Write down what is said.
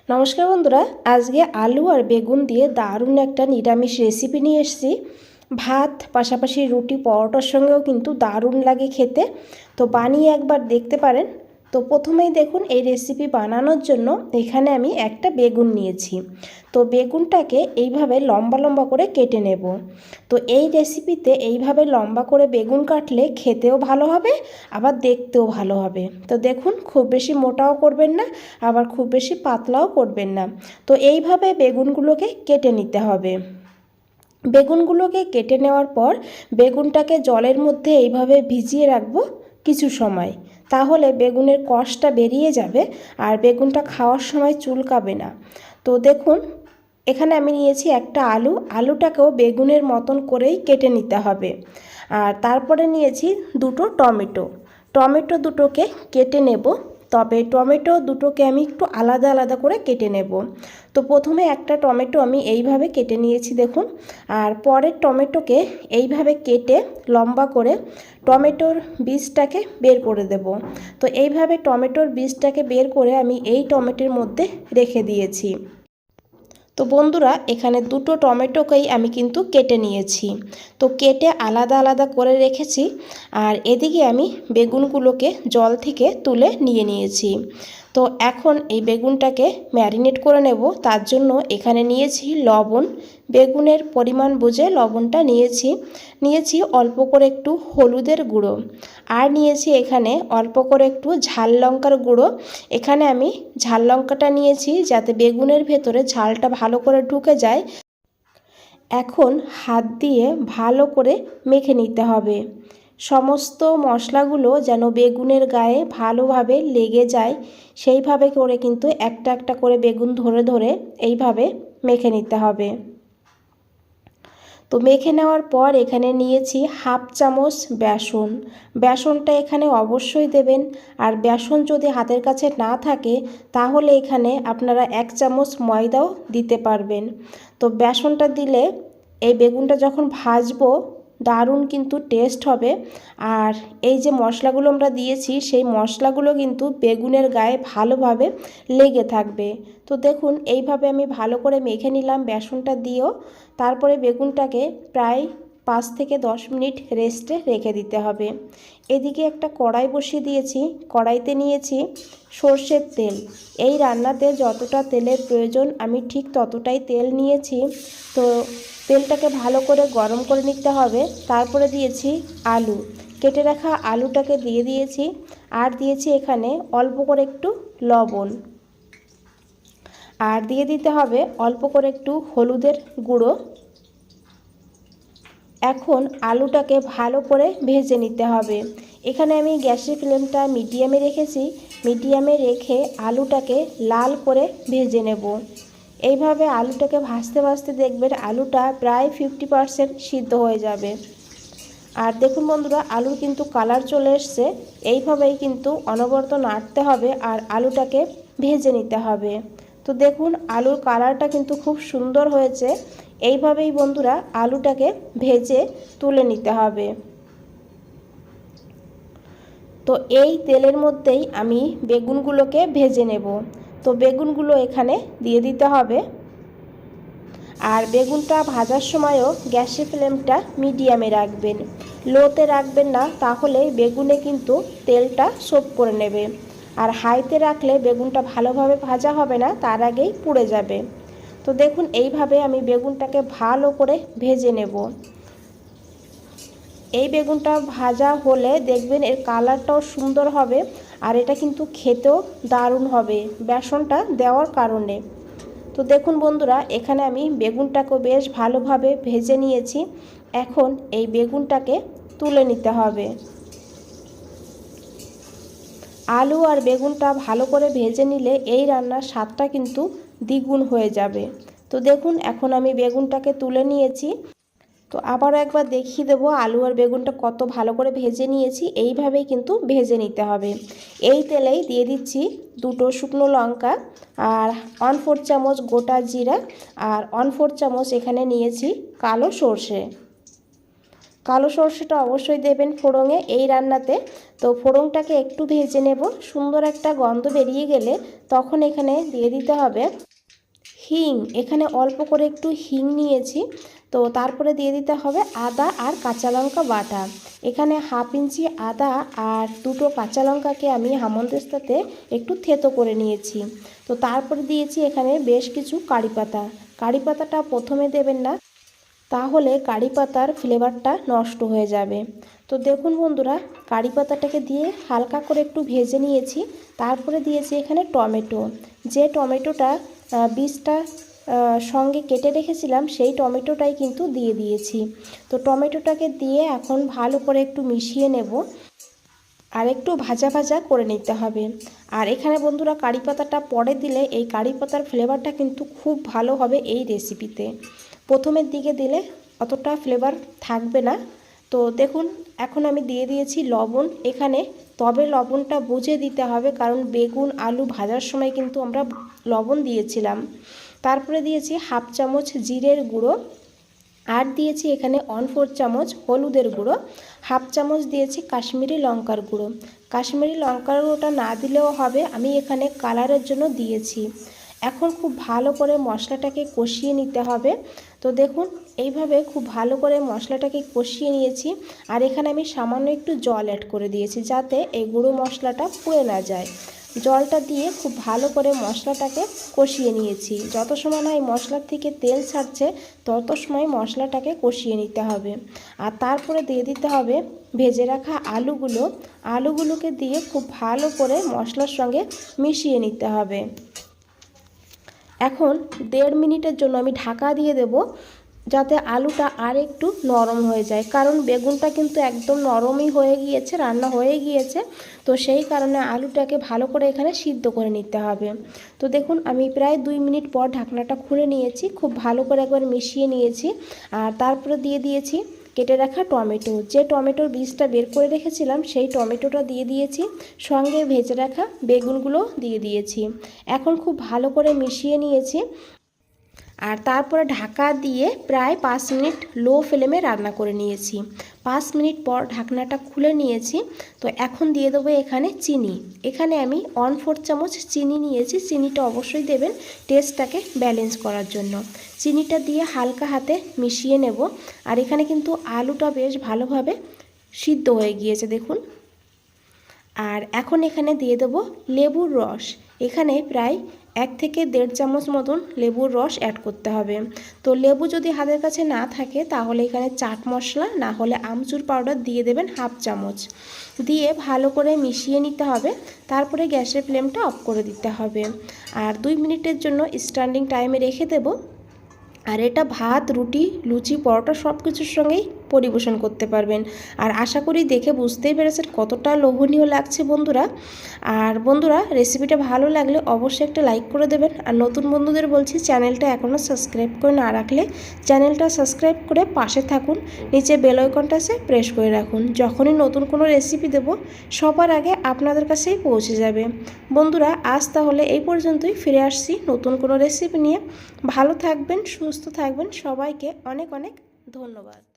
নমস্কার বন্ধুরা, আজকে আলু আর বেগুন দিয়ে দারুণ একটা নিরামিষ রেসিপি নিয়ে এসেছি। ভাত পাশাপাশি রুটি পরোটার সঙ্গেও কিন্তু দারুণ লাগে খেতে। তো বানিয়ে একবার দেখতে পারেন। তো প্রথমেই দেখুন, এই রেসিপি বানানোর জন্য এখানে আমি একটা বেগুন নিয়েছি। তো বেগুনটাকে এইভাবে লম্বা লম্বা করে কেটে নেব। তো এই রেসিপিতে এইভাবে লম্বা করে বেগুন কাটলে খেতেও ভালো হবে, আবার দেখতেও ভালো হবে। তো দেখুন, খুব বেশি মোটাও করবেন না, আবার খুব বেশি পাতলাও করবেন না। তো এইভাবে বেগুনগুলোকে কেটে নিতে হবে। বেগুনগুলোকে কেটে নেওয়ার পর বেগুনটাকে জলের মধ্যে এইভাবে ভিজিয়ে রাখবো কিছু সময়। তাহলে বেগুনের কষটা বেরিয়ে যাবে আর বেগুনটা খাওয়ার সময় চুলকাবে না। তো দেখুন, এখানে আমি নিয়েছি একটা আলুটাকেও বেগুনের মতন করেই কেটে নিতে হবে। আর তারপরে নিয়েছি দুটো টমেটো দুটোকে কেটে নেব। তবে টমেটো দুটোকে আমি একটু আলাদা আলাদা করে কেটে নেব। তো প্রথমে একটা টমেটো আমি এইভাবে কেটে নিয়েছি দেখুন। আর পরের টমেটোকে এইভাবে কেটে লম্বা করে টমেটোর বীজটাকে বের করে দেব। তো এইভাবে টমেটোর বীজটাকে বের করে আমি এই টমেটোর মধ্যে রেখে দিয়েছি। তো বন্ধুরা, এখানে দুটো টমেটোকেই আমি কিন্তু কেটে নিয়েছি। তো কেটে আলাদা আলাদা করে রেখেছি। আর এদিকে আমি বেগুনগুলোকে জল থেকে তুলে নিয়েছি। তো এখন এই বেগুনটাকে ম্যারিনেট করে নেব। তার জন্য এখানে নিয়েছি লবণ, বেগুনের পরিমাণ বুঝে লবণটা নিয়েছি অল্প করে একটু হলুদের গুঁড়ো, আর নিয়েছি এখানে অল্প করে একটু ঝাল লঙ্কার গুঁড়ো। এখানে আমি ঝাল লঙ্কাটা নিয়েছি যাতে বেগুনের ভেতরে ঝালটা ভালো করে ঢুকে যায়। এখন হাত দিয়ে ভালো করে মেখে নিতে হবে। সমস্ত মশলাগুলো যেন বেগুনের গায়ে ভালোভাবে লেগে যায়, সেইভাবে করে কিন্তু একটা একটা করে বেগুন ধরে ধরে এইভাবে মেখে নিতে হবে। তো মেখে নেওয়ার পর এখানে নিয়েছি হাফ চামচ বেসনটা এখানে অবশ্যই দেবেন। আর বেসন যদি হাতের কাছে না থাকে তাহলে এখানে আপনারা 1 চামচ ময়দাও দিতে পারবেন। তো বেসনটা দিলে এই বেগুনটা যখন ভাজবো দারুণ কিন্তু টেস্ট হবে। আর এই যে মশলাগুলো আমরা দিয়েছি সেই মশলাগুলো কিন্তু বেগুনের গায়ে ভালোভাবে লেগে থাকবে। তো দেখুন, এইভাবে আমি ভালো করে মেখে নিলাম বেসনটা দিয়েও। তারপরে বেগুনটাকে প্রায় 5 থেকে 10 মিনিট রেস্টে রেখে দিতে হবে। এদিকে একটা কড়াই বসিয়ে দিয়েছি। কড়াইতে নিয়েছি সর্ষের তেল। এই রান্নাতে যতটা তেলের প্রয়োজন আমি ঠিক ততটাই তেল নিয়েছি। তো তেলটাকে ভালো করে গরম করে নিতে হবে। তারপরে দিয়েছি আলু, কেটে রাখা আলুটাকে দিয়ে দিয়েছি। আর দিয়েছি এখানে অল্প করে একটু লবণ, আর দিয়ে দিতে হবে অল্প করে একটু হলুদের গুঁড়ো। এখন আলুটাকে ভালো করে ভেজে নিতে হবে। এখানে আমি গ্যাসের ফ্লেমটা মিডিয়ামে রেখেছি। মিডিয়ামে রেখে আলুটাকে লাল করে ভেজে নেব। এইভাবে আলুটাকে ভাজতে ভাজতে দেখবেন আলুটা প্রায় 50% সিদ্ধ হয়ে যাবে। আর দেখুন বন্ধুরা, আলুর কিন্তু কালার চলে এসছে। এইভাবেই কিন্তু অনবরত নাড়তে হবে আর আলুটাকে ভেজে নিতে হবে। তো দেখুন, আলুর কালারটা কিন্তু খুব সুন্দর হয়েছে। এইভাবেই বন্ধুরা আলুটাকে ভেজে তুলে নিতে হবে। তো এই তেলের মধ্যেই আমি বেগুনগুলোকে ভেজে নেব। তো বেগুনগুলো এখানে দিয়ে দিতে হবে। আর বেগুনটা ভাজার সময়ও গ্যাসের ফ্লেমটা মিডিয়ামে রাখবেন, লোতে রাখবেন না, তাহলে বেগুনে কিন্তু তেলটা সোক করে নেবে। আর হাইতে রাখলে বেগুনটা ভালোভাবে ভাজা হবে না, তার আগেই পুড়ে যাবে। তো দেখুন, এইভাবে আমি বেগুনটাকে ভালো করে ভেজে নেব। এই বেগুনটা ভাজা হলে দেখবেন এর কালারটাও সুন্দর হবে। আর এটা কিন্তু খেতেও দারুণ হবে বেসনটা দেওয়ার কারণে। তো দেখুন বন্ধুরা, এখানে আমি বেগুনটাকে বেশ ভালোভাবে ভেজে নিয়েছি। এখন এই বেগুনটাকে তুলে নিতে হবে। আলু আর বেগুনটা ভালো করে ভেজে নিলে এই রান্নার স্বাদটা কিন্তু দ্বিগুণ হয়ে যাবে। তো দেখুন, এখন আমি বেগুনটাকে তুলে নিয়েছি। তো আবারও একবার দেখিয়ে দেবো আলু আর বেগুনটা কত ভালো করে ভেজে নিয়েছি। এইভাবেই কিন্তু ভেজে নিতে হবে। এই তেলেই দিয়ে দিচ্ছি দুটো শুকনো লঙ্কা, আর 1/4 চামচ গোটা জিরা, আর 1/4 চামচ এখানে নিয়েছি কালো সর্ষে। কালো সর্ষেটা অবশ্যই দেবেন ফোড়ঙে এই রান্নাতে। তো ফোড়নটাকে একটু ভেজে নেব, সুন্দর একটা গন্ধ বেরিয়ে গেলে তখন এখানে দিয়ে দিতে হবে হিং। এখানে অল্প করে একটু হিং নিয়েছি। তো তারপরে দিয়ে দিতে হবে আদা আর কাঁচা লঙ্কা বাটা। এখানে 1/2 ইঞ্চি আদা আর 2টো কাঁচা লঙ্কাকে আমি হামনদিস্তাতে একটু থেতো করে নিয়েছি। তো তারপরে দিয়েছি এখানে বেশ কিছু কারি পাতা। কারি পাতাটা প্রথমে দেবেন না, তাহলে কারি পাতার ফ্লেভারটা নষ্ট হয়ে যাবে। তো দেখুন বন্ধুরা, কারি পাতাটাকে দিয়ে হালকা করে একটু ভেজে নিয়েছি। তারপরে দিয়েছি এখানে টমেটো। যে টমেটোটা বীজটা সঙ্গে কেটে রেখেছিলাম সেই টমেটোটাই কিন্তু দিয়ে দিয়েছি। তো টমেটোটাকে দিয়ে এখন ভালো করে একটু মিশিয়ে নেব আর একটু ভাজা ভাজা করে নিতে হবে। আর এখানে বন্ধুরা কারি পাতাটা পরে দিলে এই কারি পাতার ফ্লেভারটা কিন্তু খুব ভালো হবে এই রেসিপিতে। প্রথমের দিকে দিলে অতটা ফ্লেভার থাকবে না। তো দেখুন এখন আমি দিয়ে দিয়েছি লবণ এখানে, তবে লবণটা বুঝে দিতে হবে, কারণ বেগুন আলু ভাজার সময় কিন্তু আমরা লবণ দিয়েছিলাম। তারপরে দিয়েছি 1/2 চামচ জিরের গুঁড়ো, আর দিয়েছি এখানে 1/4 চামচ হলুদের গুঁড়ো, 1/2 চামচ দিয়েছি কাশ্মীরি লঙ্কার গুঁড়ো। কাশ্মীরি লঙ্কার গুঁড়োটা না দিলেও হবে, আমি এখানে কালারের জন্য দিয়েছি। এখন খুব ভালো করে মশলাটাকে কষিয়ে নিতে হবে। তো দেখুন এইভাবে খুব ভালো করে মশলাটাকে কষিয়ে নিয়েছি। আর এখানে আমি সামান্য একটু জল অ্যাড করে দিয়েছি যাতে এই গুঁড়ো মশলাটা পুড়ে না যায়। জলটা দিয়ে খুব ভালো করে মশলাটাকে কষিয়ে নিয়েছি। যত সময় না এই মশলার থেকে তেল ছাড়ছে তত সময় মশলাটাকে কষিয়ে নিতে হবে। আর তারপরে দিয়ে দিতে হবে ভেজে রাখা আলুগুলোকে দিয়ে খুব ভালো করে মশলার সঙ্গে মিশিয়ে নিতে হবে। এখন 1.5 মিনিটের জন্য আমি ঢাকা দিয়ে দেব, যাতে আলুটা আর একটু নরম হয়ে যায়, কারণ বেগুনটা কিন্তু একদম নরমই হয়ে গিয়েছে, রান্না হয়ে গিয়েছে। তো সেই কারণে আলুটাকে ভালো করে এখানে সিদ্ধ করে নিতে হবে। তো দেখুন আমি প্রায় 2 মিনিট পর ঢাকনাটা খুলে নিয়েছি, খুব ভালো করে একবার মিশিয়ে নিয়েছি। আর তারপরে দিয়ে দিয়েছি কেটে রাখা টমেটো। যে টমেটোর বীজটা বের করে রেখেছিলাম সেই টমেটোটা দিয়ে দিয়েছি, সঙ্গে ভেজে রাখা বেগুনগুলো দিয়ে দিয়েছি। এখন খুব ভালো করে মিশিয়ে নিয়েছি। আর তারপরে ঢাকা দিয়ে প্রায় 5 মিনিট লো ফ্লেমে রান্না করে নিয়েছি। 5 মিনিট পর ঢাকনাটা খুলে নিয়েছি। তো এখন দিয়ে দেবো এখানে চিনি। এখানে আমি 1/4 চামচ চিনি নিয়েছি। চিনিটা অবশ্যই দেবেন টেস্টটাকে ব্যালেন্স করার জন্য। চিনিটা দিয়ে হালকা হাতে মিশিয়ে নেব। আর এখানে কিন্তু আলুটা বেশ ভালোভাবে সিদ্ধ হয়ে গিয়েছে দেখুন। আর এখন এখানে দিয়ে দেবো লেবুর রস। এখানে প্রায় 1 থেকে 1.5 চামচ মতন লেবুর রস অ্যাড করতে হবে। তো লেবু যদি হাতের কাছে না থাকে তাহলে এখানে চাট মশলা না হলে আমচুর পাউডার দিয়ে দেবেন 1/2 চামচ, দিয়ে ভালো করে মিশিয়ে নিতে হবে। তারপরে গ্যাসের ফ্লেমটা অফ করে দিতে হবে। আর 2 মিনিটের জন্য স্ট্যান্ডিং টাইমে রেখে দেব। আর এটা ভাত, রুটি, লুচি, পরোটা সব কিছুর সঙ্গেই পরিবেশন করতে পারবেন। আর আশা করি দেখে বুঝতেই পেরেছেন কতটা লোভনীয় লাগছে বন্ধুরা। আর বন্ধুরা রেসিপিটা ভালো লাগলে অবশ্যই একটা লাইক করে দেবেন। আর নতুন বন্ধুদের বলছি চ্যানেলটা এখনও সাবস্ক্রাইব করে না রাখলে চ্যানেলটা সাবস্ক্রাইব করে পাশে থাকুন, নিচে বেল আইকনটা প্রেস করে রাখুন। যখনই নতুন কোনো রেসিপি দেব সবার আগে আপনাদের কাছেই পৌঁছে যাবে। বন্ধুরা আজ তাহলে এই পর্যন্তই, ফিরে আসছি নতুন কোনো রেসিপি নিয়ে। ভালো থাকবেন, সুস্থ থাকবেন, সবাইকে অনেক অনেক ধন্যবাদ।